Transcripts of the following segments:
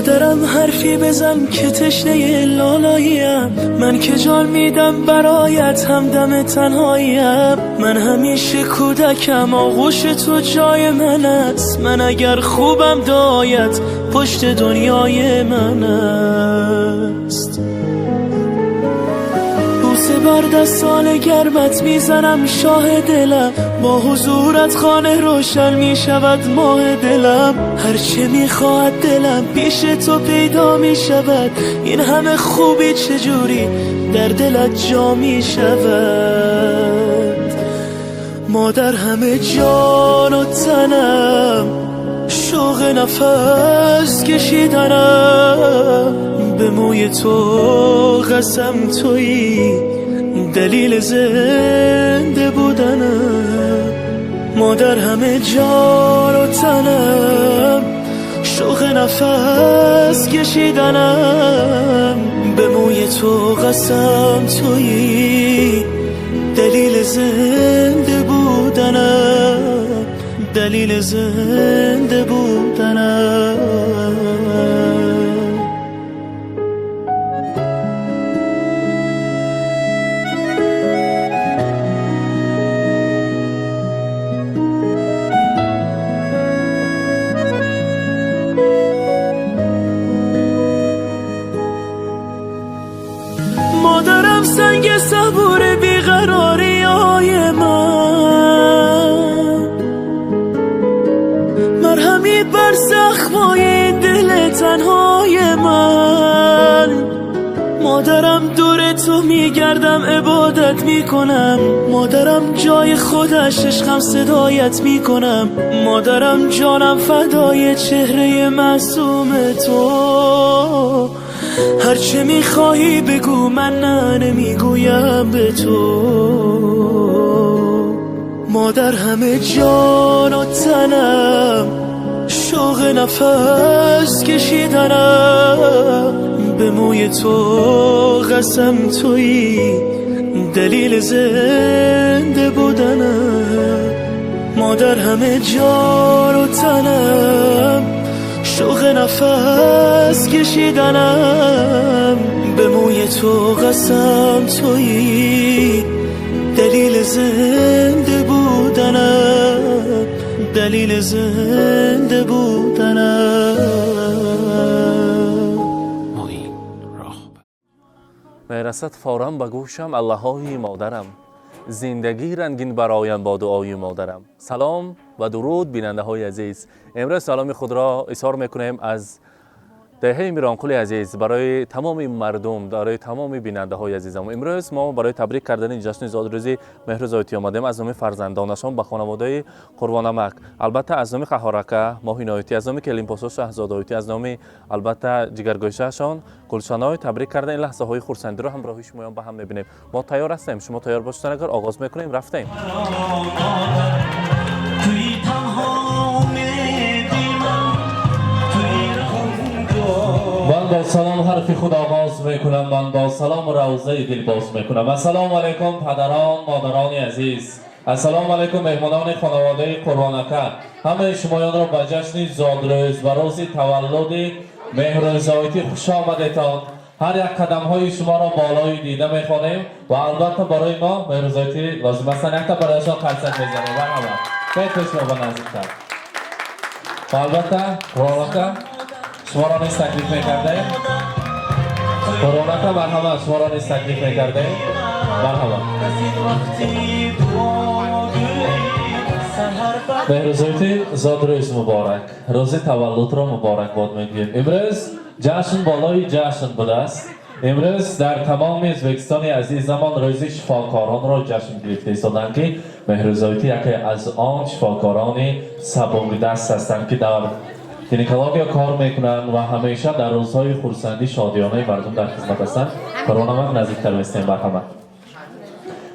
مادرم حرفی بزن که تشنه لالاییم، من که جان میدم برایت همدم تنهاییم. من همیشه کودکم آغوش تو جای من است، من اگر خوبم دایت پشت دنیای من است. بوسه بر دستان گرمت میزنم شاه دلم، با حضورت خانه روشن میشود ماه دلم. هرچه میخواهد دلم پیش تو پیدا میشود، این همه خوبی چجوری در دلت جا میشود. مادر همه جان و تنم، شوق نفس کشیدنم، به موی تو قسم تویی دلیل زنده بودنم. مادر همه جان و تنم، شوق نفس کشیدنم، به موی تو قسم تویی دلیل زنده بودنم، دلیل زنده بودنم. مادرم سنگ صبور بیقراری های من، مرهمی بر زخمای دل تنهای من. مادرم دور تو میگردم عبادت میکنم، مادرم جای خودش عشقم صدایت میکنم. مادرم جانم فدای چهره معصوم تو، هرچه میخواهی بگو من نه نمیگویم به تو. مادر همه جان و تنم، شوق نفس کشیدنم، به موی تو قسم تویی دلیل زنده بودنم. مادر همه جان و تنم، شوق نفس کشیدنم، به موی تو قسم تویی دلیل زنده بودنم، دلیل زنده بودنم. میرسد فوراً به گوشم الله‌های مادرم، زندگی رنگین برایم با دعای مادرم. سلام و درود بیننده های عزیز، امروز سلام خود را اظهار میکنیم از دهه میرانقول عزیز برای تمام مردم، برای تمام بیننده های عزیزم. امروز ما برای تبریک کردن جشن زادروزی مهرروز آیتی آمدیم از نام فرزندانشان به خانواده قربانمک، البته از نام خهارکه ماهین آیتی، از نام کلیمپاسو شهزاد آیتی، از نام البته جگرگوشهشان گلشنای. تبریک کردن این لحظه های خرسندی رو همراهی شما با هم میبینیم. ما تیار هستیم، شما تیار باشید. اگر آغاز میکنیم رفتیم. من با سلام حرف خود آغاز میکنم، من با سلام روضه دل باز میکنم. السلام علیکم پدران مادران عزیز، السلام علیکم مهمانان خانواده قربانکه، همه شمایان را به جشن زادروز و روز تولد مهرروز آیتی خوش آمدیتان. هر یک قدم های شما را بالای دیده میخوانیم و البته برای ما مهرروز آیتی لازم است یک تا برایشان قرصک میزنیم. مرحبا خیلی شما با نزدیکتر و البته قربانکه شما را نیست تکلیف میکرده، قربانکه مرحبا شما را نیست تکلیف میکرده. مرحبا مهرروز آیتی زادروز مبارک، روز تولد را مبارک باد میگیم. امروز جشن بالای جشن بوده است. امروز در تمام ازبکستان عزیزمان روز شفاکاران را جشن گرفته ایستادند که مهرروز آیتی یکی از آن شفاکاران سبکدست هستند که در گینکولوژی کار میکنند و همیشه در روزهای خرسندی شادیانه مردم در خدمت هستند. قربانمک نزدیکتر میستیم. مرحبا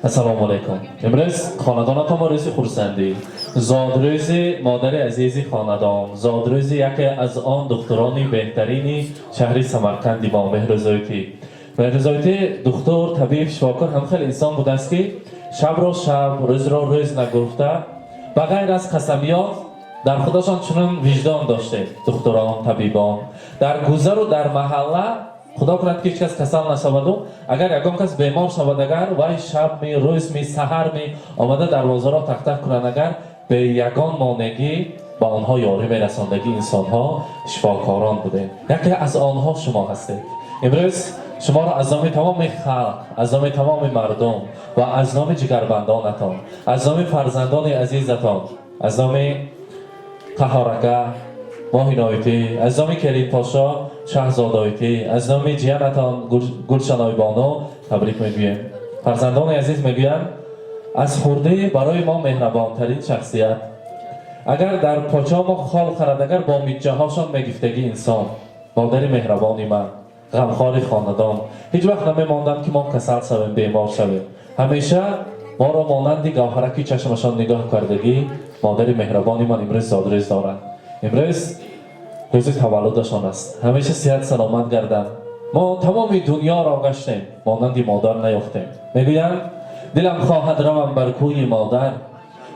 السلام علیکم. امروز خاندانتان ما روز خرسندی، زادروز مادر عزیزی خاندان، زادروز یکی از آن دختران بهترین شهر سمرقند با مهرروز آیتی. مهرروز آیتی دکتر طبیب شفاکار هم خیلی انسان بوده است که شب را شب روز را روز نگفته، بغیر از قسمیات در خودشان چنین وجدان داشته دکتران طبیبان در گذر و در محله خدا کند که هیچ کس کسل نشود و اگر یگان کس بیمار شود اگر وای شب می روز می سحر می آمده در بازار تک تک کنند اگر به یگان مانگی با آنها یاری می رساندگی انسان ها شفاکاران بوده یکی از آنها شما هستید امروز شما را از نام تمام خلق از نام تمام مردم و از نام جگربندانتان از نام فرزندان عزیزتان از نام قهارکه ماهینایتی از نام کریم پاشا شهزادایتی از نام جیانتان گلشنای بانو تبریک میگویم فرزندان عزیز میگویم از خورده برای ما مهربان ترین شخصیت اگر در پاچا ما خال خرد اگر با میجه هاشان میگفتگی انسان مادر مهربانی من غمخوار خاندان هیچ وقت نمیماندند که ما کسل شویم بیمار شویم همیشه ما را مانند گوهرکی چشمشان نگاه کردگی مادر مهربانی من امروز زادروز دارند امروز روز تولدشان است همیشه صحت سلامت گردند ما تمام دنیا را گشتیم مانند مادر نیافتیم میگویند دلم خواهد روم بر کوی مادر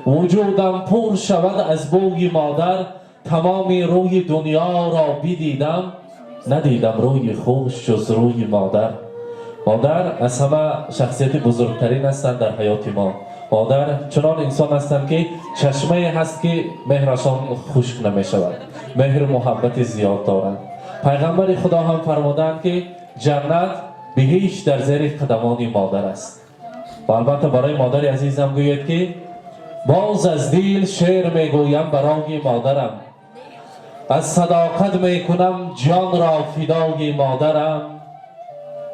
وجودم پر شود از بوی مادر تمام روی دنیا را بدیدم ندیدم روی خوش جز روی مادر مادر از همه شخصیت بزرگترین هستند در حیات ما مادر چنان انسان هستند که چشمه هست که مهرشان خشک نمی شود مهر محبت زیاد دارند پیغمبر خدا هم فرمودند که جنت بهشت در زیر قدمان مادر است و البته برای مادر عزیزم گوید که باز از دل شعر میگویم برای مادرم از صداقت میکنم جان را فدای مادرم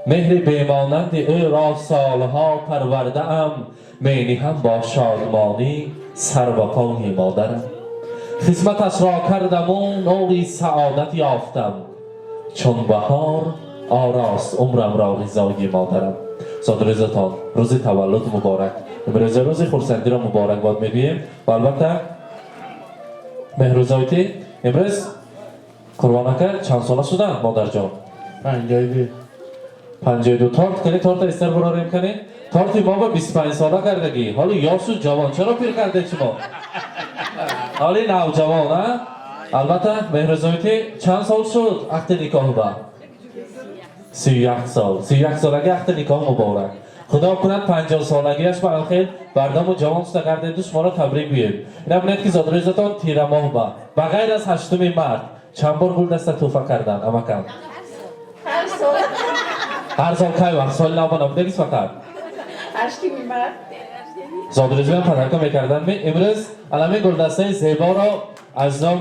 مهر بیمانند او را سالها پرورده ام مینهم با شادمانی سر و پای مادرم خدمتش را کردم و نوری سعادت یافتم چون بهار آراست عمرم را رضای مادرم زادروزتان روز تولد مبارک امروز روز خرسندی را مبارک باد میگوییم و البته مهروزایتی امروز قربانکه چند ساله شدن مادر جان 52 تارت کنی تارت استر براریم کنی تارت ما با 25 ساله کردگی حالا یاسو جوان چرا پیر کرده شما حالی نوجوان ها البته مهروزایتی چند سال شد عقد نکاح با 31 سالگی عقد نکاح مبارک خدا کند 50 سالگیش برای خیل بردم و جوان شده کرده دوست ما را تبریک بگیم اینا بینید که زادروزتان تیر ماه با بغیر از 8 مرد چند بار گل دسته توفه کردن اما کم هر سال که وقت سال نو نبوده گیست فقط 8 مرد زادروزی هم پدرکه میکردن امروز علمه گل دسته زیبا را از نام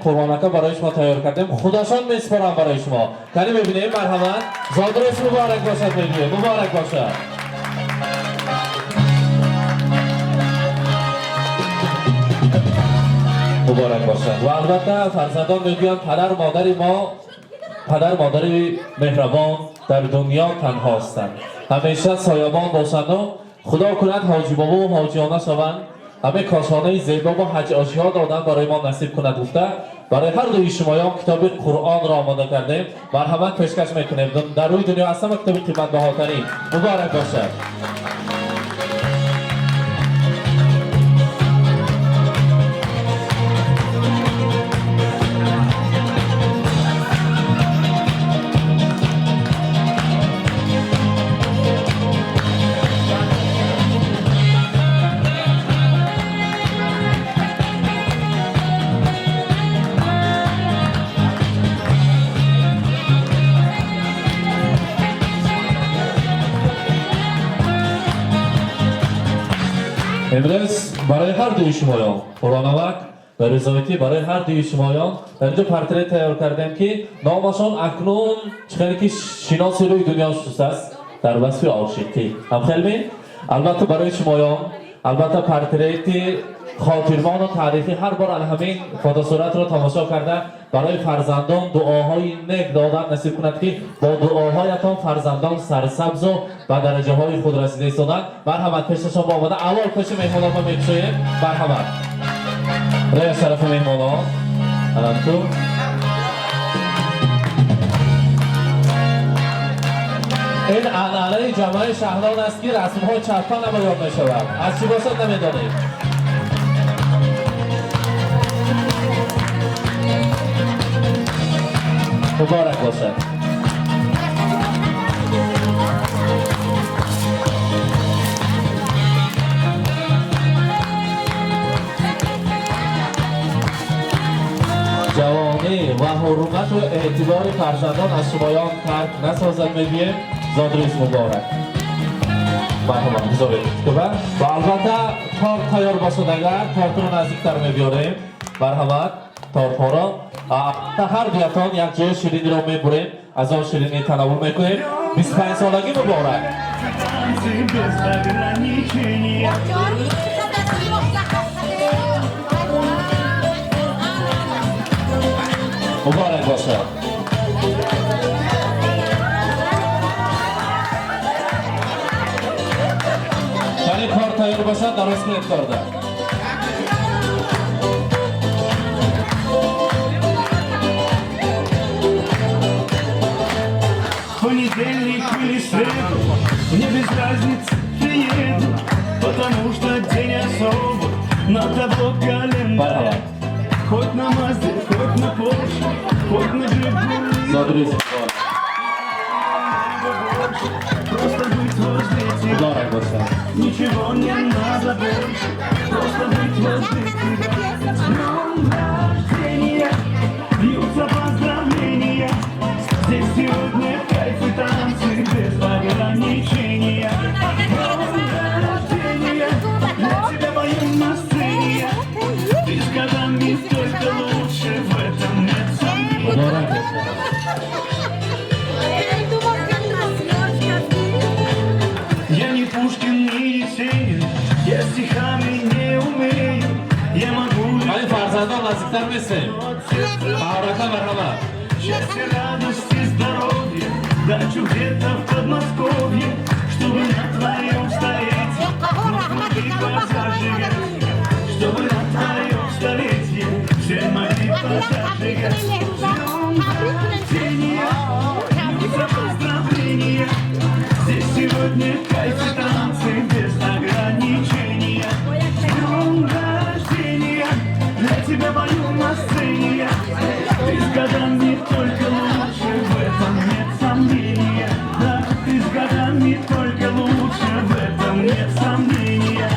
قربانکه برای شما تیار کردیم خداشان میسپارم برای شما کنی ببینیم مرحمت زادروز مبارک باشد میگویم مبارک باشد مبارک باشد و البته فرزندان میگویند پدر مادر ما پدر مادر مهربان در دنیا تنها هستند همیشه سایبان باشند و خدا کند حاجی بابا و حاجیانه شوند همه کاشانه زیبا و حج آشیا دادن برای ما نصیب کند گفته برای هر دوی شمایان کتاب قرآن را آماده کردیم مرحمت پیشکش میکنیم در روی دنیا هستم کتاب قیمت بهاترین مبارک باشد امروز برای هر دوی شمایان قرآنوک و رضایتی برای هر دوی شمایان در اینجا پرتره تیار کردیم که نامشان اکنون چخیلی که شناسی روی دنیا شده است در وصف عاشقی هم خیلی البته برای شمایان البته پرتره خاطرمان و تاریخی هر بار همین فوتوصورت را تماشا کرده برای فرزندان دعاهای نیک دادن نصیب کند که با دعاهایتان فرزندان سرسبز و به درجه های خود رسیده ایستادند مرحمت پیششان با آمده اول پیش مهمانان ما میکشویم مرحمت رای شرف مهمانان الانتو این عنعنه جمعه شهران است که رسم‌های چرپن نمایان می‌شود از چی باشد نمی‌دانید مبارک باشد. جوانی و حرمت و اعتبار فرزندان از شمایان ترک نسازد میگیم. زادروز مبارک. مرحبا بزرگ خوبه و البته تارت تیار باشد اگر تارت رو نزدیکتر میبیاریم. مرحبا تارت ها را تا هر بیاتان یک جای شیرینی رو میبریم از آن شیرینی تناول میکنیم. 25 سالگی مبارک. مبارک باشد. یعنی کار تیار باشد درست کنید کار دار. Понедельник или среду, мне без разницы, приеду, потому что день особый, на табло календарь. Хоть на Мазде, хоть на Порше, хоть на Жигули. Зодруз Просто быть возле тебя. мубарак бошад. Ничего не надо больше, просто быть возле тебя. С днем рождения, бьются поздравления. Здесь сегодня кайф и танцы без ограничения. С днем рождения, для тебя пою на сцене. Ты с годами только лучше, в этом нет сомнений. مبارک باشد. Я не Пушкин, не Есенин, я стихами не умею. Я могу ولی فرزندان نزدیکتر میسیم. مبارکه مرحبا. счастья, радости, здоровья, дачу где-то в Подмосковье, чтобы на твоем столетии могли глаза живет, чтобы на твоем столетии все могли пожаживать. Рождения, бьются поздравления, здесь сегодня кайф и танцы без ограничения. С днем рождения, для тебя пою на сцене. Ты с годами только лучше, в этом нет сомнения. Да, ты с годами только лучше, в этом нет сомнения.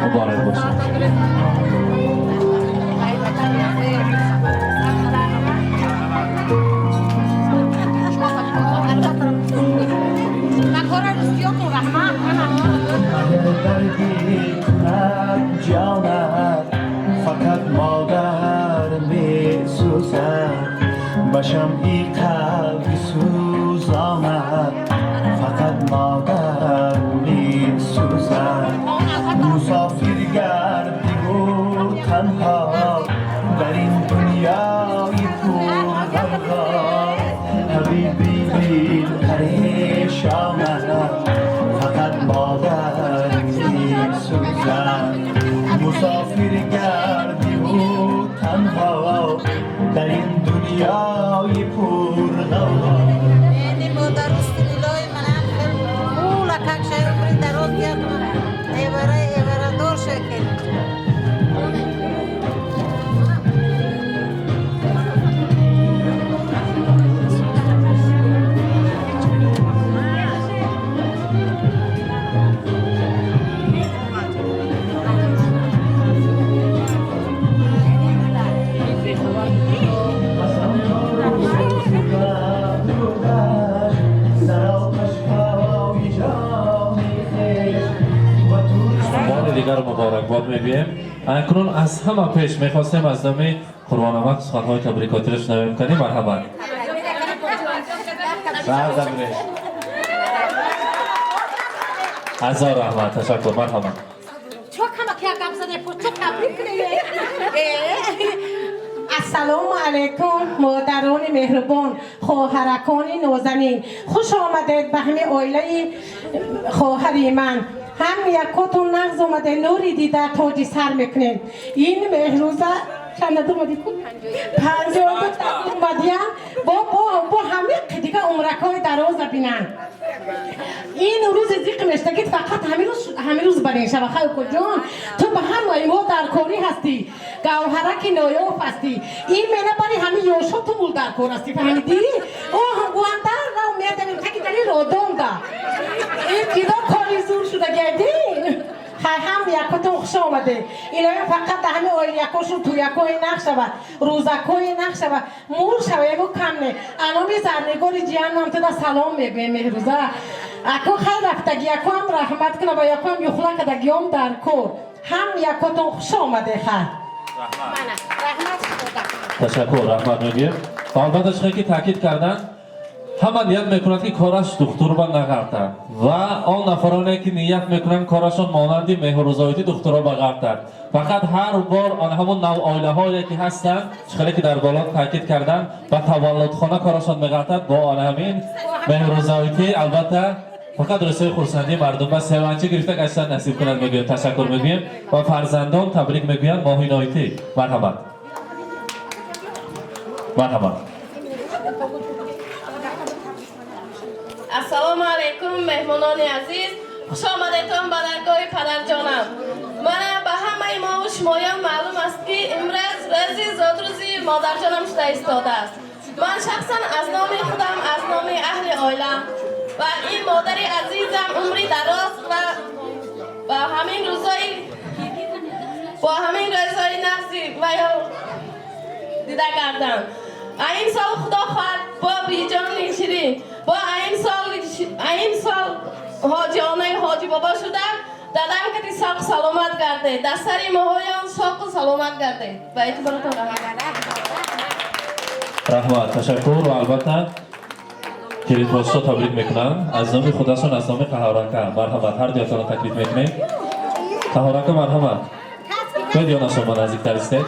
مبارک باشد. اگر برگی کند جانت فقط مادر می سوزد بشم ای قلبی سوزاند فقط مادر می سوزد مسافر گردی و تنها در این دنیای پرغوغا حبیبی دل پریشانم فقط مادر می‌سوزد مسافر گردی و تنها در این دنیای پرغوغا دیگر مبارکباد میگویم. اکنون از همه پیش میخواستیم از نمی قربانمک سخنهای تبریکاتی رو شنویم کنیم. مرحبا. هزار رحمت. تشکر. مرحبا. çok ama ki agam sana çok tebrik ederim. السلام علیکم مادران مهربان خواهرکان نازنین خوش آمدید به همه عائله خواهری من هم یکاتون نغز اومده نوری دیده تاج سر میکنین این مهروزه چند اومدی کن؟ 52 اومدیم با همه دیگه عمرکای دراز بینن این روز دیگه مشتگید فقط همه روز برین شب خیلی جان تو به هم ما در کاری هستی گوهرک نایاف هستی این منه برای همه یوشو تو مول در کار هستی فهمیدی؟ هم گواندر رو میادمیم که داری رادون ده این دیدا کاری زور شده گردین هم یکاتون خوش آمده اینا فقط همه آیل یکاشون تو یکای نقشه و روزکای نقشه و مول شوه یکو کم نه انامی زرنگاری جیان هم تدا سلام میگویم مهروزه اکو خیلی رفتگی اکو هم رحمت کنه و یکو هم یخلا کدگی هم در کور هم یکاتون خوش آمده خیلی تشکر رحمت میگیم و البته شخصی که تاکید کردن همه نیت میکنند که کارش دکتر با نگردد و آن نفرانی که نیت میکنند کارشان مانندی مهرزایتی دکتر با بگردد فقط هر بار آن همون نوع آیله هایی که هستند شخصی که در بالا تاکید کردن و تولدخانه کارشان میگردد با آن همین مهرزایتی البته فقط رسای خورسندی مردم و سیوانچه گرفته کشتن نصیب کند میگویم تشکر میگویم و فرزندان تبریک میگویم ماهی نایتی مرحبا مرحبا السلام علیکم مهمانان عزیز خوش آمدیتان به درگاه پدر جانم من به همه ما و شمایان معلوم است که امروز روزی زادروزی مادر جانم شده ایستاده است من شخصا از نام خودم از نام اهل عائله و این مادر عزیزم عمری دراز و همین روزای نفسی و یا دیده کردم این سال خدا خواهد با بیجان شیرین با این سال حاجی بابا شده دادم که ساق سلامت کرده دستری ماهایان ساق سلامت کرده و اعتبارتان رحمت تشکر و البته کلید باشتا تبریک میکنم از نام خودشون از نام قهارانکه مرحمت هر دیاتان رو تکلیف میکنیم قهارانکه مرحمت میدیانا شما نزدیکتر استید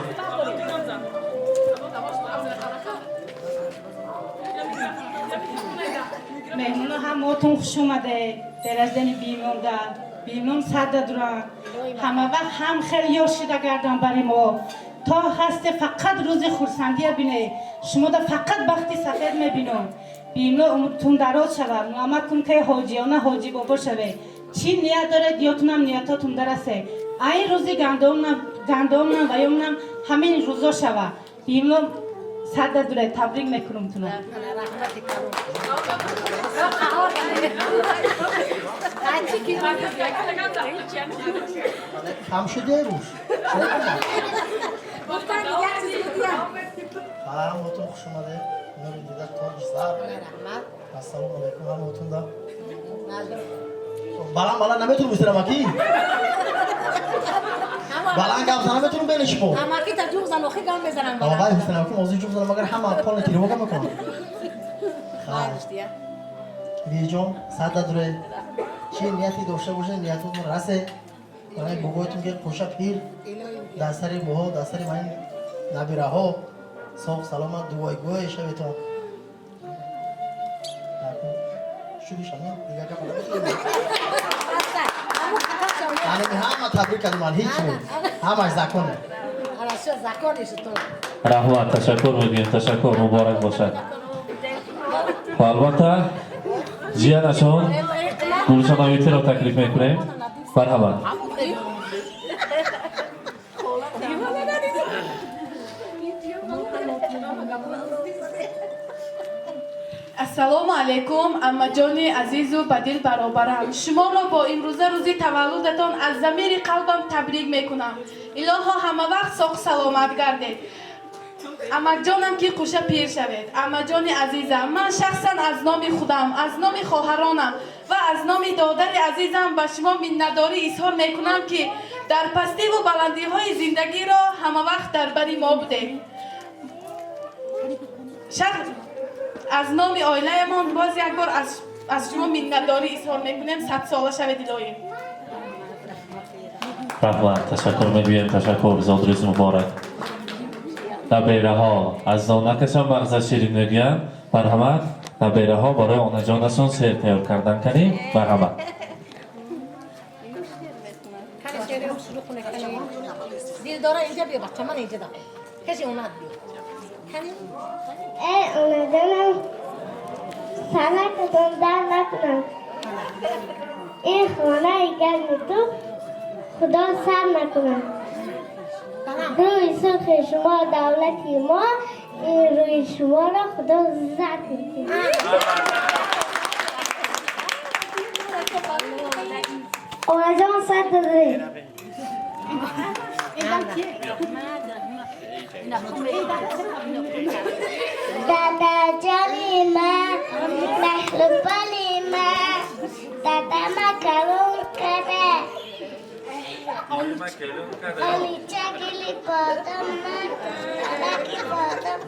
مهمون همتون خوش اومده در از دنی بیمون صد دوران همه وقت هم خیلی یاشیده گردن برای ما تا هسته فقط روز خورسندی بینه شما دا فقط وقتی سفید میبینم بیمون عمرتون دراز شوه محمد کن که حاجیانه حاجی بابا شوه چی نیت داره دیاتونم نیتاتون درسته این روزی گندامنم و یومنم همین روزا شوه بیمون صد دوره تبریک میکنم تونم هم شده روش همتون خوش اومده نوری دیده تاج سر السلام علیکم همتون دا بالا نمیتونم بسیرم اکی بالا گم نمیتونم بینش پو اماکی تا جوغ زن وخی گام بزنم آقا باید بسیرم اکی موضوع جوغ زنم مگر همه پال تیری وگم میکنم بیجام صد دوره چی نیتی داشته باشه نیتون رسه من بگویتون که خوشا پیر دستری موها دستری من نبیره ها صاف سلامت دوای گوی شبیتون شروع شما دیگه که من همه تبریک کردم من هیچ بود همه زکانه رحمت تشکر میگیم تشکر مبارک باشد و البته جیانشون گلشان آیتی را تکلیف میکنیم مرحبا السلام علیکم اما جان عزیز و بدل برابرم شما را با امروزه روزی تولدتان از ضمیر قلبم تبریک میکنم الها همه وقت ساق سلامت گردید اما جانم که خوشا پیر شوید اما جان عزیزم من شخصا از نام خودم از نام خواهرانم و از نام دادر عزیزم به شما منتداری اظهار میکنم که در پستی و بلندی های زندگی را همه وقت در بری ما بودید از نام عائله من باز یک بار از شما منتداری اظهار میکنیم 100 ساله شوید الهی رحمت تشکر میگویم تشکر زادروز مبارک در بیره ها از نانکشان مغز شیرین میگن. مرحمت در بیره ها برای آن جانشان سیر تیار کردن کنیم. مرحمت. دیر داره اینجا بیا بچه من اینجا دارم کسی اومد بیا ای اونا جانم سلامتتون در نکنم این خانه گرمی تو خدا سر نکنم روی سرخ شما دولتی ما این روی شما را خدا زد کنید اونا جان سر داره دادا جانی من مهربانی من دادا مکرون کرده علی چگلی بادم من علاقی بادم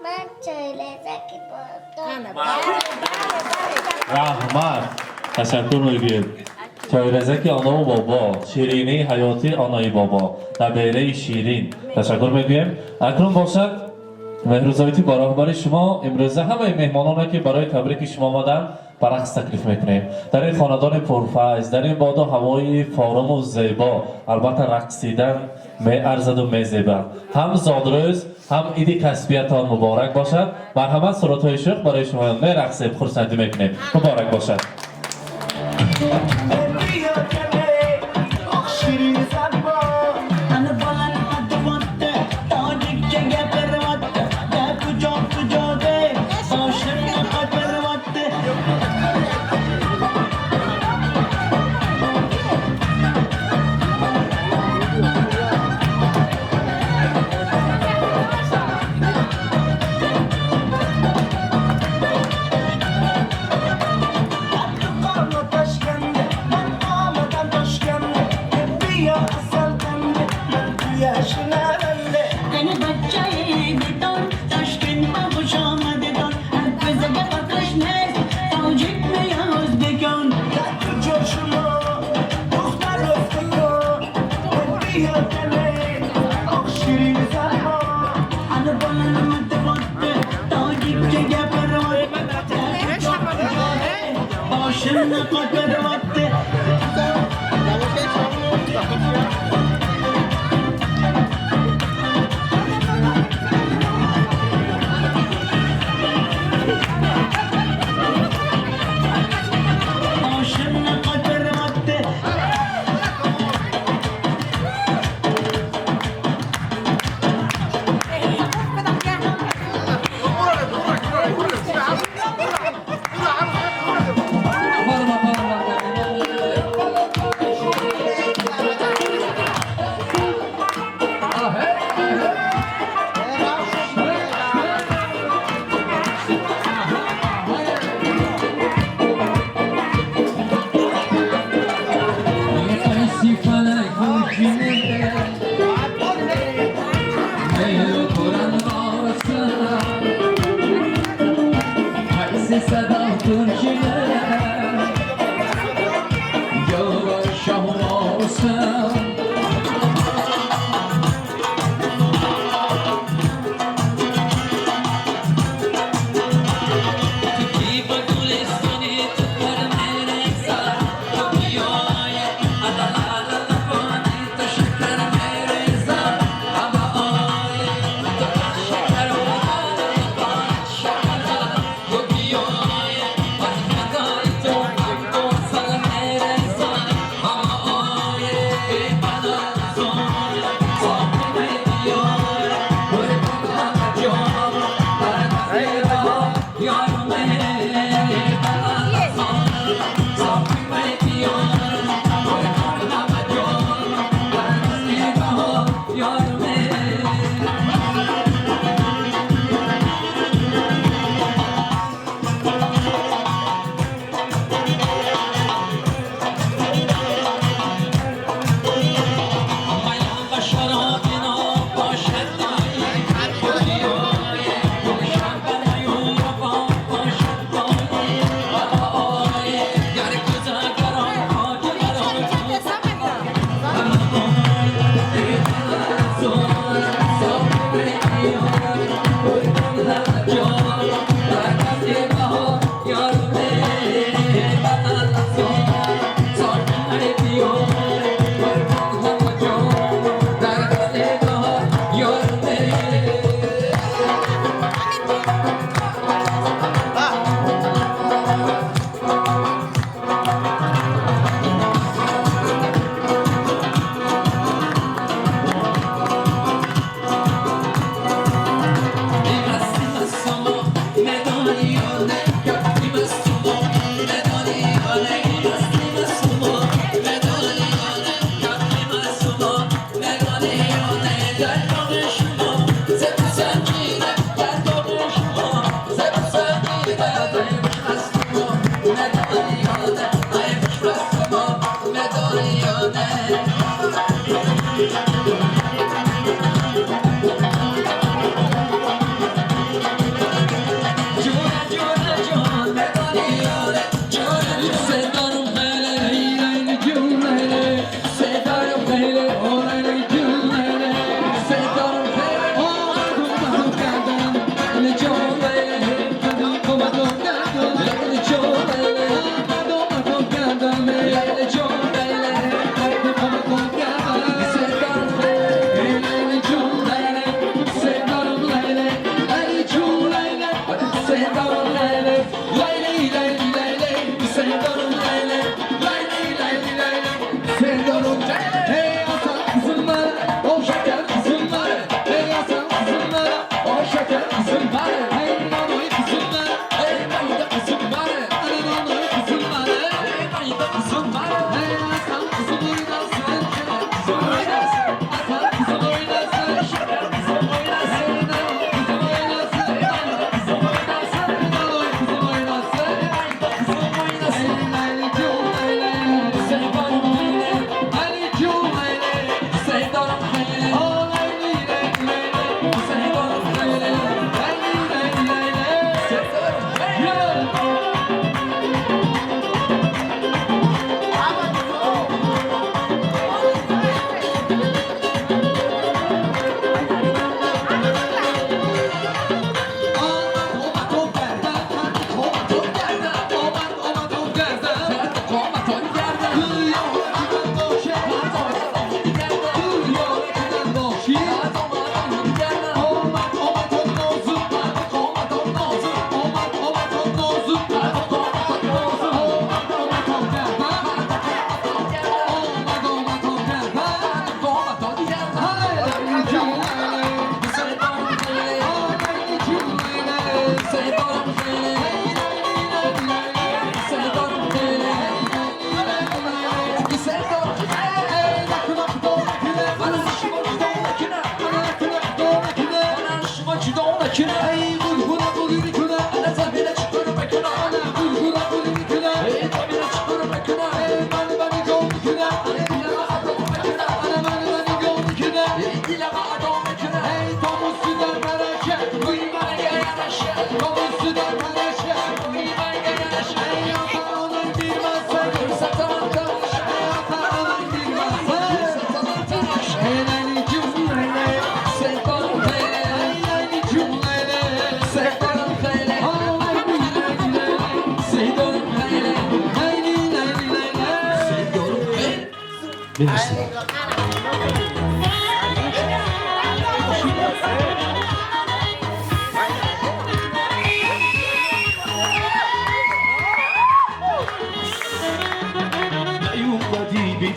من چایله زکی بادم رحمت. تشکر میگیم. چایرزکی آنا و بابا، شیرینی حیاتی آنای بابا، در بیره شیرین تشکر میگویم. اکنون باشد مهروزایتی با راهبری شما امروزه همه مهمانانی که برای تبریک شما آمدن برعکس تکلیف میکنیم. در این خاندان پرفیض، در این باد و هوای فارم و زیبا، البته رقصیدن میارزد و میزیبد. هم زادروز هم ایدی کسبیتان مبارک باشد. مرحمت سرودهای شوق برای شما میرقصیم، خرسندی میکنیم. مبارک باشد.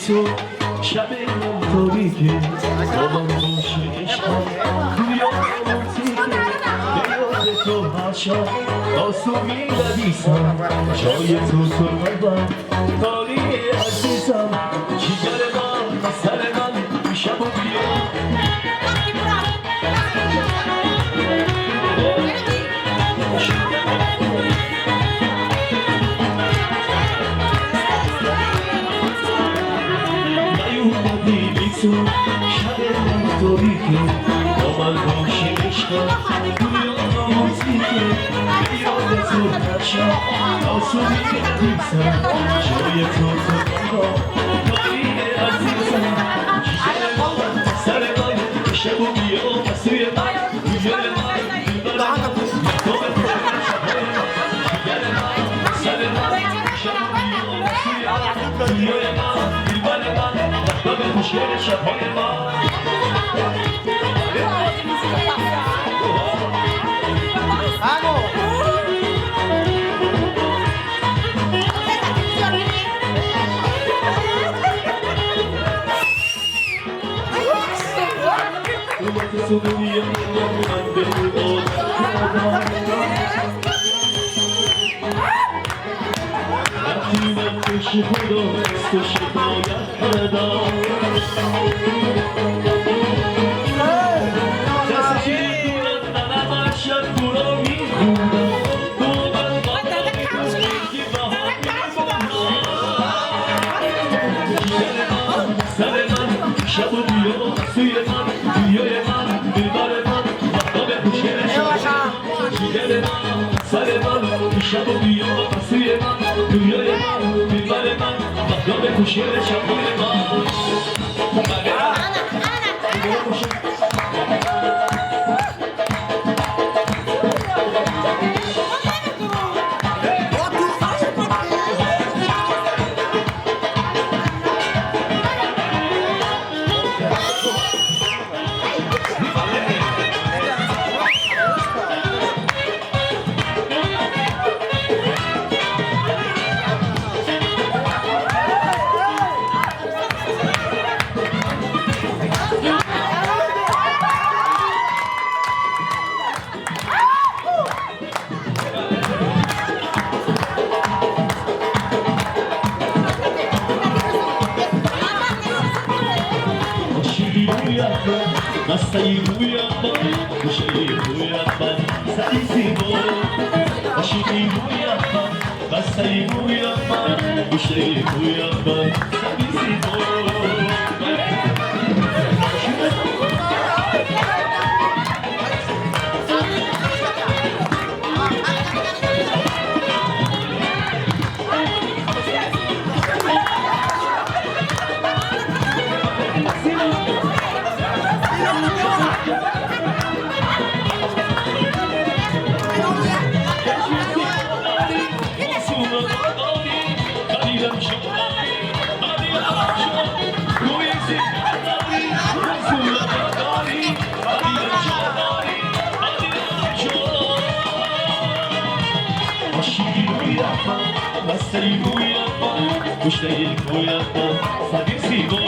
تو شب تاریکه بابام باشه عشقم رویا رومانتیکه به یاد تو هر شب آسومی لبیسم جای تو سرمدم کاری عزیزم جیگر من سر من شب و بیا تو شب تاریکه با من باشی عشقم رویا رومانتیکه به یاد تو هر شب آسومی لبیسم جای تو سرمدم کاری عزیزم جیگر من سر من شب و بیا مسوی من روی من بیبرم تو به پشت شبای من جیگر من سر من شب و بیا مسوی من روی من بیبرم من به مشکل شبهای ما شکایت کردم رویای من دلبر من وقتا به کوشه شبای من Hastayı bu yapma, bu şeyi bu yapma, sensin bu. Aşkı bu yapma, hastayı bu yapma, bu şeyi bu yapma, sensin bu. Hastayı bu yapma, bu şeyi bu yapma, sensin bu.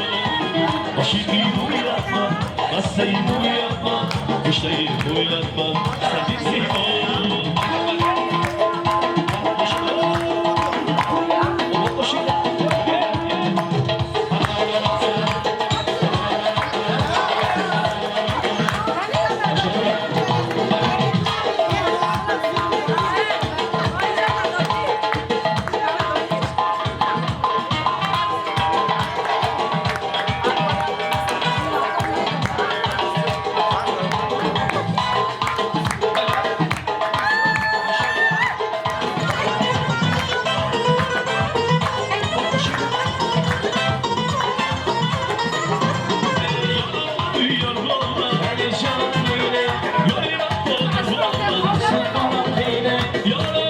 Aşkı bu yapma, hastayı bu yapma, bu şeyi bu yapma, sensin bu. Ya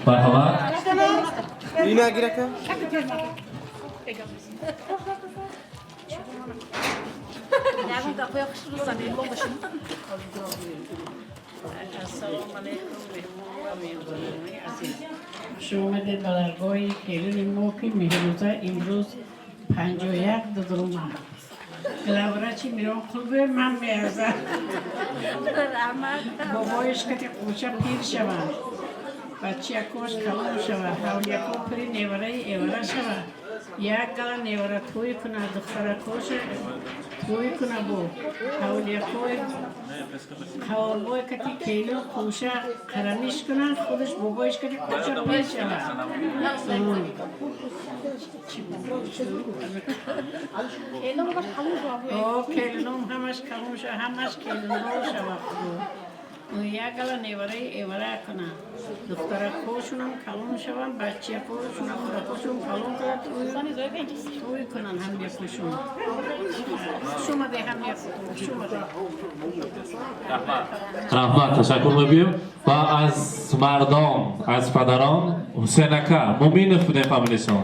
مرحبا شما آمدید بلرگاه کلین ما که مهروزه امروز 51 دادرومه گلابره چی میرون خوبه من میارزم بابایش که خوشه پیر شود بچه یکوش کلون شود حول یکو پری نیوره ایوره شود یک گل نیوره توی کنه دختره کوش توی کنه بو حول یکوی حول بای کتی کلو خوشه قرمیش کنه خودش بابایش کتی خوشه پیر شود کلنوم همش کلون شود همش کلنوم شود یک گل نیوره ایوره کنه دختره خوشونم کلون شوند بچه خوشونم خوشون کلون کنه توی کنن هم یکوشون شما ده هم یکوشون رحمت تشکر میگویم و از مردان از پدران حسین اکا مومین فوده فامیلیشون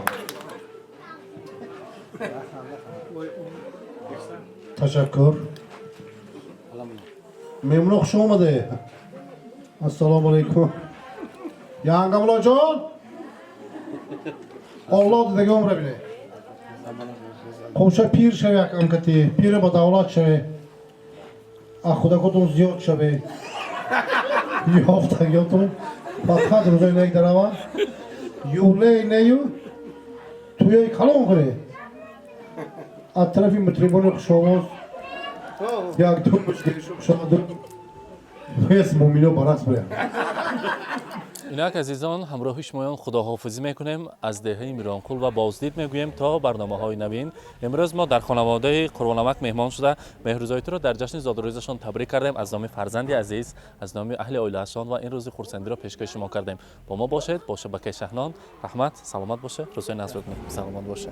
تشکر ممنون خوش آمده السلام علیکم یانگاملا جان اولاد دیگه عمر بینه خوشه پیر شوی یکم کتی پیر با دولت شوی خدا کتون زیاد شوی یافتگیاتون فتحت روزای نیک دروا یوله نیو توی کلون کنه از طرفی مطربان خوش آواز یک دو مشکلی شما دو فیس مومینو برعکس بریم اینک عزیزان همراه شمایان خداحافظی میکنیم از دهه میرانکول و بازدید میگوییم تا برنامه های نوین. امروز ما در خانواده قربانمک مهمان شده مهروزایتی را در جشن زادروزشان تبریک کردیم از نام فرزندی عزیز از نام اهل عائله‌شان و این روز خرسندی را پیشکش شما کردیم. با ما باشید با شبکه شهنان رحمت سلامت باشه روزهای نصرت سلامت باشه.